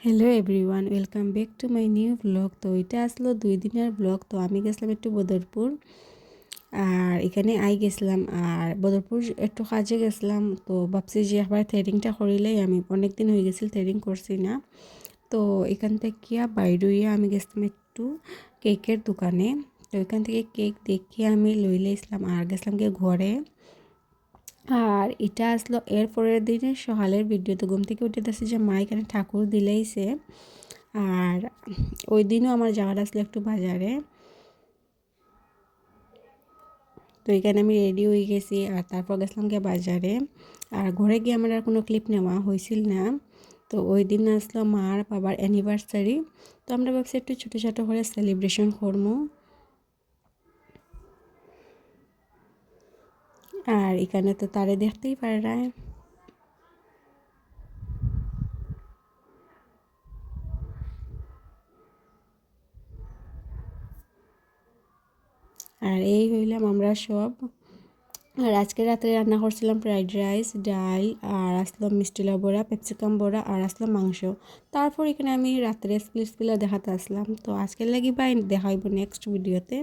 Hello everyone, welcome back to my new blog. তো এটা আসলো 2 দিনের ব্লগ। তো আমি গেছিলাম একটু বদরপুর, আর এখানে গেছিলাম। আর বদরপুর একটু কাজে গেছিলাম, তো ভাবছি যে একবার থ্রেডিংটা করিলেই, আমি অনেক দিন হয়ে গেছিল থ্রেডিং করছি না। তো এখান থেকে বাইরে আমি গেছিলাম একটু কেকের দোকানে। তো এখান থেকে কেক দেখে আমি লইলে ইসলাম আর গেছিলাম গিয়ে ঘরে। আর এটা আসলো এর পরের দিনে সকালের ভিডিও। তো ঘুম থেকে উঠে দেখছি যে মা এখানে ঠাকুর দিলেইছে। আর ওই দিনও আমার যাওয়ার আসলো একটু বাজারে। তো এখানে আমি রেডি হয়ে গেছি, আর তারপর গেছিলাম গিয়ে বাজারে। আর ঘরে গিয়ে আমার আর কোনো ক্লিপ নেওয়া হয়েছিল না। তো ওই দিন আসলো মার বাবার অ্যানিভার্সারি। তো আমরা ভাবছি একটু ছোটো ছোটো করে সেলিব্রেশন করবো। আর এখানে তো তারে দেখতেই পারে। আর এই হইলাম আমরা সব। আর আজকে রাত্রে রান্না করছিলাম ফ্রাইড রাইস, ডাল, আর আসলো মিষ্টি লাউ বড়া, ক্যাপসিকাম বড়া, আর আসলো মাংস। তারপর এখানে আমি রাত্রে স্পিল দেখাতে আসলাম। তো আজকের লাগি বাই, দেখা হইব নেক্সট ভিডিওতে।